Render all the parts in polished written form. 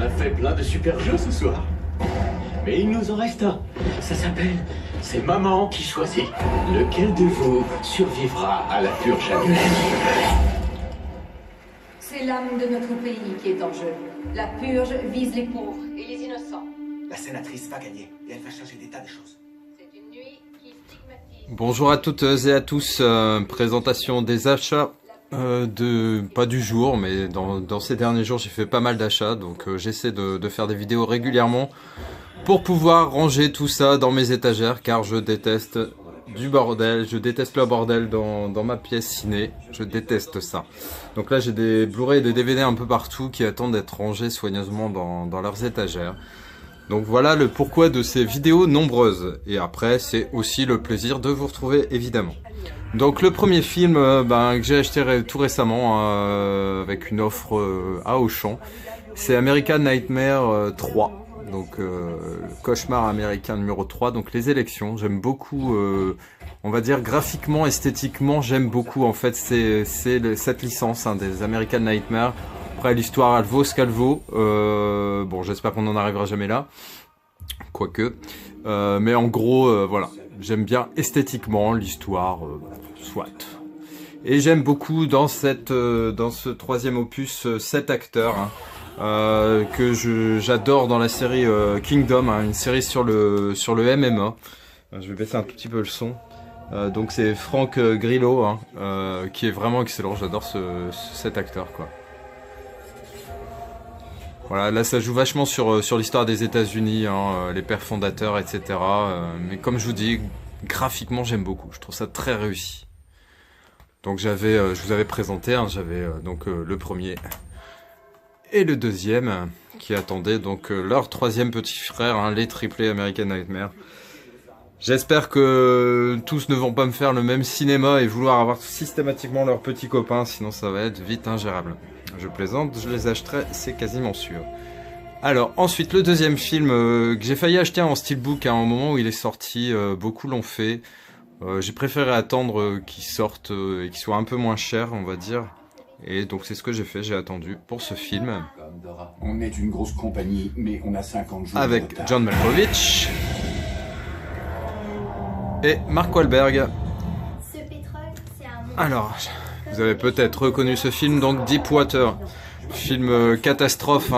a fait plein de super jeux ce soir. Mais il nous en reste un. Ça s'appelle C'est Maman qui choisit. Lequel de vous survivra à la purge annuelle? C'est l'âme de notre pays qui est en jeu. La purge vise les pauvres et les innocents. La sénatrice va gagner et elle va changer des tas de choses. C'est une nuit qui stigmatise. Bonjour à toutes et à tous, présentation des achats pas du jour, mais dans ces derniers jours j'ai fait pas mal d'achats, donc j'essaie de faire des vidéos régulièrement pour pouvoir ranger tout ça dans mes étagères, car je déteste du bordel, je déteste le bordel dans ma pièce ciné, je déteste ça. Donc là j'ai des Blu-ray et des DVD un peu partout qui attendent d'être rangés soigneusement dans leurs étagères. Donc voilà le pourquoi de ces vidéos nombreuses. Et après, c'est aussi le plaisir de vous retrouver, évidemment. Donc le premier film que j'ai acheté tout récemment avec une offre à Auchan, c'est American Nightmare 3. Donc le cauchemar américain numéro 3, donc les élections. J'aime beaucoup, on va dire graphiquement, esthétiquement, j'aime beaucoup en fait cette licence des American Nightmare. Après l'histoire elle vaut ce qu'elle vaut, bon j'espère qu'on n'en arrivera jamais là, quoique, mais en gros voilà, j'aime bien esthétiquement l'histoire, soit. Et j'aime beaucoup dans ce troisième opus cet acteur que j'adore dans la série Kingdom, une série sur le MMA. Je vais baisser un tout petit peu le son. Donc c'est Frank Grillo qui est vraiment excellent, j'adore cet acteur quoi. Voilà, là ça joue vachement sur l'histoire des États-Unis, les pères fondateurs, etc. Mais comme je vous dis, graphiquement j'aime beaucoup, je trouve ça très réussi. Donc je vous avais présenté, j'avais donc le premier et le deuxième qui attendaient donc leur troisième petit frère, les triplés American Nightmare. J'espère que tous ne vont pas me faire le même cinéma et vouloir avoir systématiquement leurs petits copains, sinon ça va être vite ingérable. Je plaisante, je les achèterai, c'est quasiment sûr. Alors ensuite le deuxième film que j'ai failli acheter en steelbook au moment où il est sorti, beaucoup l'ont fait. J'ai préféré attendre qu'il sorte et qu'il soit un peu moins cher, on va dire. Et donc c'est ce que j'ai fait, j'ai attendu pour ce film. On est une grosse compagnie, mais on a 50 jours avec de retard. John Malkovich et Mark Wahlberg. Ce pétrole, c'est un monstre. Alors, vous avez peut-être reconnu ce film, donc Deepwater. Film catastrophe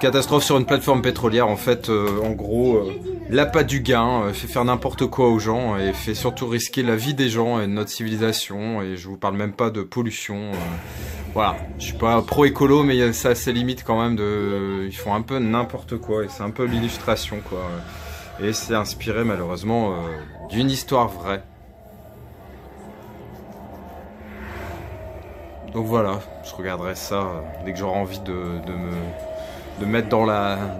catastrophe sur une plateforme pétrolière. En fait, en gros, l'appât du gain fait faire n'importe quoi aux gens et fait surtout risquer la vie des gens et de notre civilisation. Et je vous parle même pas de pollution. Voilà, je suis pas pro-écolo, mais ça a ses limites quand même. Ils font un peu n'importe quoi et c'est un peu l'illustration quoi. Et c'est inspiré malheureusement d'une histoire vraie. Donc voilà, je regarderai ça dès que j'aurai envie de me mettre dans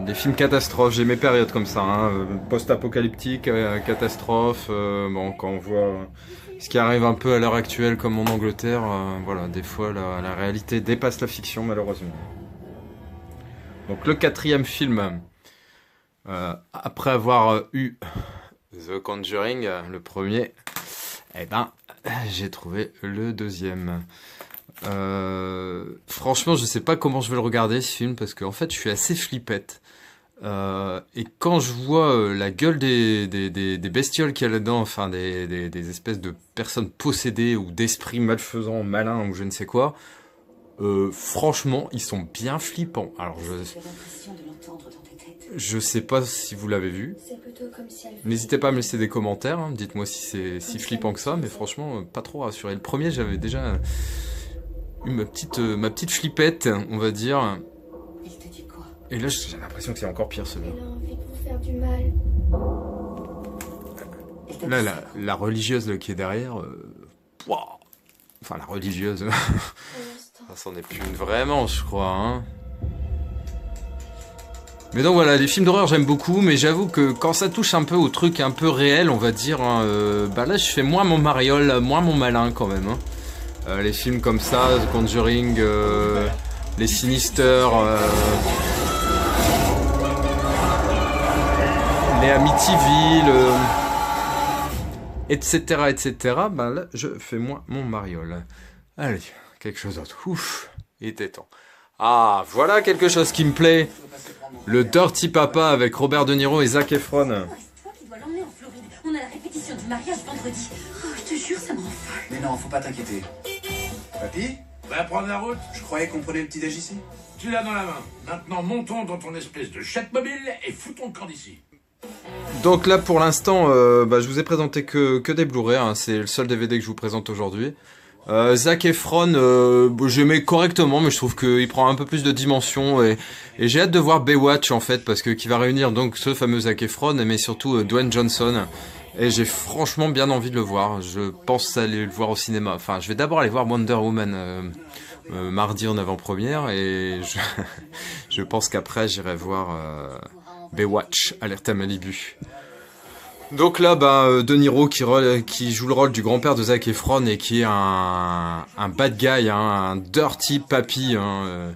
des films catastrophes. J'ai mes périodes comme ça, post-apocalyptique, catastrophe. Bon, quand on voit ce qui arrive un peu à l'heure actuelle comme en Angleterre, voilà, des fois la réalité dépasse la fiction malheureusement. Donc le quatrième film, après avoir eu The Conjuring, le premier, j'ai trouvé le deuxième. Franchement je sais pas comment je vais le regarder ce film parce qu'en fait je suis assez flippette et quand je vois la gueule des bestioles qu'il y a là-dedans, enfin des espèces de personnes possédées ou d'esprits malfaisants, malins ou je ne sais quoi, franchement ils sont bien flippants. Alors je sais pas si vous l'avez vu, n'hésitez pas à me laisser des commentaires, dites-moi si c'est si flippant que ça, mais franchement pas trop rassuré. Le premier j'avais déjà eu ma petite flippette, on va dire. Il te dit quoi? Et là, j'ai l'impression que c'est encore pire, celui-là. Elle a envie de vous faire du mal. Là, la religieuse là, qui est derrière... Enfin, la religieuse... Ça c'en est plus une vraiment, je crois. Mais donc voilà, les films d'horreur, j'aime beaucoup, mais j'avoue que quand ça touche un peu au truc un peu réel, on va dire... là, je fais moins mon mariole, moins mon malin, quand même. Les films comme ça, The Conjuring, les Sinister, les Amityville, etc., etc. Là, je fais moins mon mariole. Allez, quelque chose d'autre. Ouf, il était temps. Ah, voilà quelque chose qui me plaît. Le Dirty Papa avec Robert De Niro et Zac Efron. C'est toi qui dois l'emmener en Floride. On a la répétition du mariage vendredi. Oh, je te jure, ça me rend folle. Mais non, faut pas t'inquiéter. Papy, Va prendre la route. je croyais qu'on prenait le petit déj ici. Tu l'as dans la main. Maintenant, montons dans ton espèce de Chatmobile et foutons le camp d'ici. Donc là pour l'instant, je vous ai présenté que des Blu-ray, hein. C'est le seul DVD que je vous présente aujourd'hui. Zac Efron, j'aimais correctement, mais je trouve qu'il prend un peu plus de dimension et j'ai hâte de voir Baywatch en fait, parce que qui va réunir donc ce fameux Zac Efron, mais surtout Dwayne Johnson. Et j'ai franchement bien envie de le voir. Je pense aller le voir au cinéma. Enfin, je vais d'abord aller voir Wonder Woman mardi en avant-première et je pense qu'après j'irai voir Baywatch, Alerte à Malibu. Donc là, De Niro qui joue le rôle du grand-père de Zac Efron et qui est un bad guy, hein, un dirty papy, hein,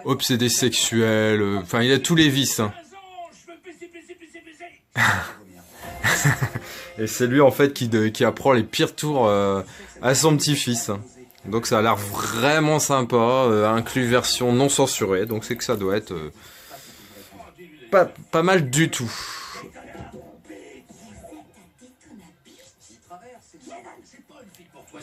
obsédé sexuel, enfin il a tous les vices. Hein. Et c'est lui en fait qui apprend les pires tours à son petit-fils. Donc ça a l'air vraiment sympa, inclus version non censurée, donc c'est que ça doit être pas mal du tout.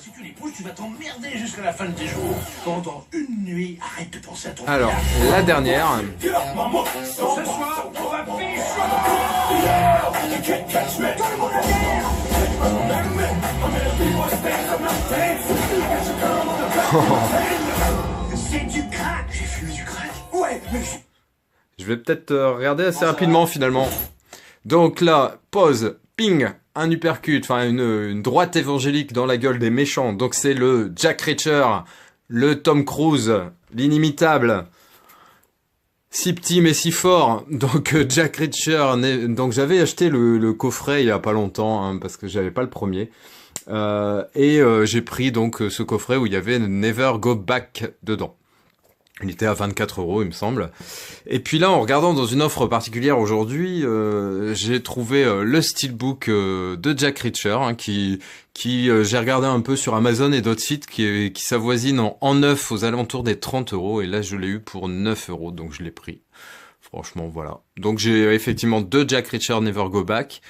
Si tu les pousses, tu vas t'emmerder jusqu'à la fin de tes jours. Pendant une nuit, arrête de penser à ton... Alors, la dernière. Ce soir, on va finir. C'est du crack. J'ai fumé du crack. Ouais, mais... Je vais peut-être regarder assez rapidement finalement. Donc là, pause, ping, un uppercut, enfin une droite évangélique dans la gueule des méchants. Donc c'est le Jack Reacher, le Tom Cruise, l'inimitable, si petit mais si fort. Donc Jack Reacher, donc j'avais acheté le coffret il y a pas longtemps, hein, parce que j'avais pas le premier. J'ai pris donc ce coffret où il y avait Never Go Back dedans. Il était à 24 €, il me semble. Et puis là, en regardant dans une offre particulière aujourd'hui, j'ai trouvé le steelbook de Jack Reacher, hein, qui j'ai regardé un peu sur Amazon et d'autres sites, qui s'avoisine en neuf aux alentours des 30 €. Et là, je l'ai eu pour 9 €, donc je l'ai pris. Franchement, voilà. Donc j'ai effectivement deux Jack Reacher Never Go Back.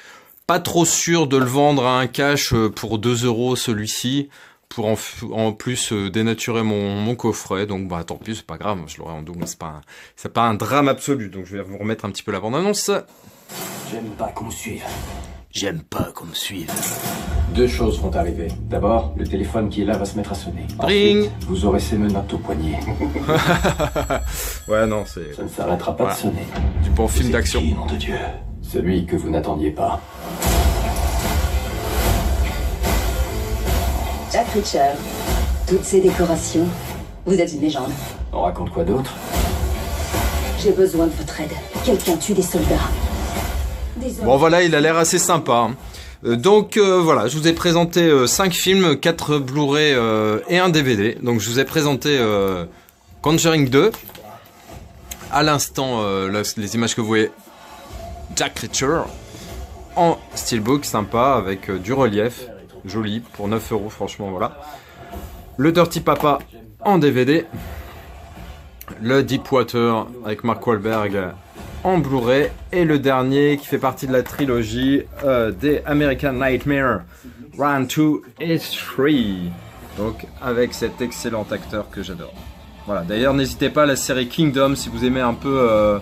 Pas trop sûr de le vendre à un cash pour 2 € celui-ci, pour en plus dénaturer mon coffret. Donc tant pis, c'est pas grave, je l'aurai en double, c'est pas un drame absolu. Donc je vais vous remettre un petit peu la bande-annonce. J'aime pas qu'on me suive. J'aime pas qu'on me suive. Deux choses vont arriver. D'abord, le téléphone qui est là va se mettre à sonner. Ring. Ensuite, vous aurez ces menottes au poignet. Ouais, non, c'est... Ça ne s'arrêtera pas de sonner. Du bon film d'action. Nom de Dieu. Celui que vous n'attendiez pas. Jack Reacher, toutes ces décorations, vous êtes une légende. On raconte quoi d'autre? J'ai besoin de votre aide. Quelqu'un tue des soldats. Bon voilà, il a l'air assez sympa. Donc voilà, je vous ai présenté 5 films, 4 Blu-ray et un DVD. Donc je vous ai présenté Conjuring 2. À l'instant, les images que vous voyez, Jack Reacher en steelbook, sympa, avec du relief. Joli, pour 9 €, franchement, voilà. Le Dirty Papa en DVD. Le Deepwater avec Mark Wahlberg en Blu-ray. Et le dernier qui fait partie de la trilogie des American Nightmare 1, 2 et 3. Donc avec cet excellent acteur que j'adore. Voilà, d'ailleurs n'hésitez pas à la série Kingdom si vous aimez un peu...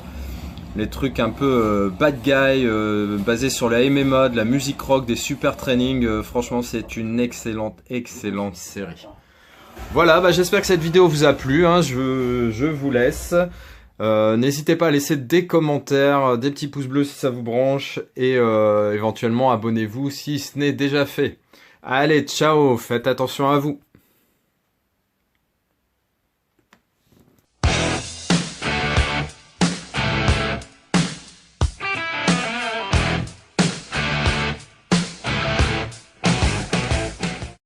les trucs un peu bad guy, basés sur la MMA, de la musique rock, des super trainings. Franchement, c'est une excellente série. Voilà, j'espère que cette vidéo vous a plu. Hein, je vous laisse. N'hésitez pas à laisser des commentaires, des petits pouces bleus si ça vous branche. Et éventuellement, abonnez-vous si ce n'est déjà fait. Allez, ciao, faites attention à vous.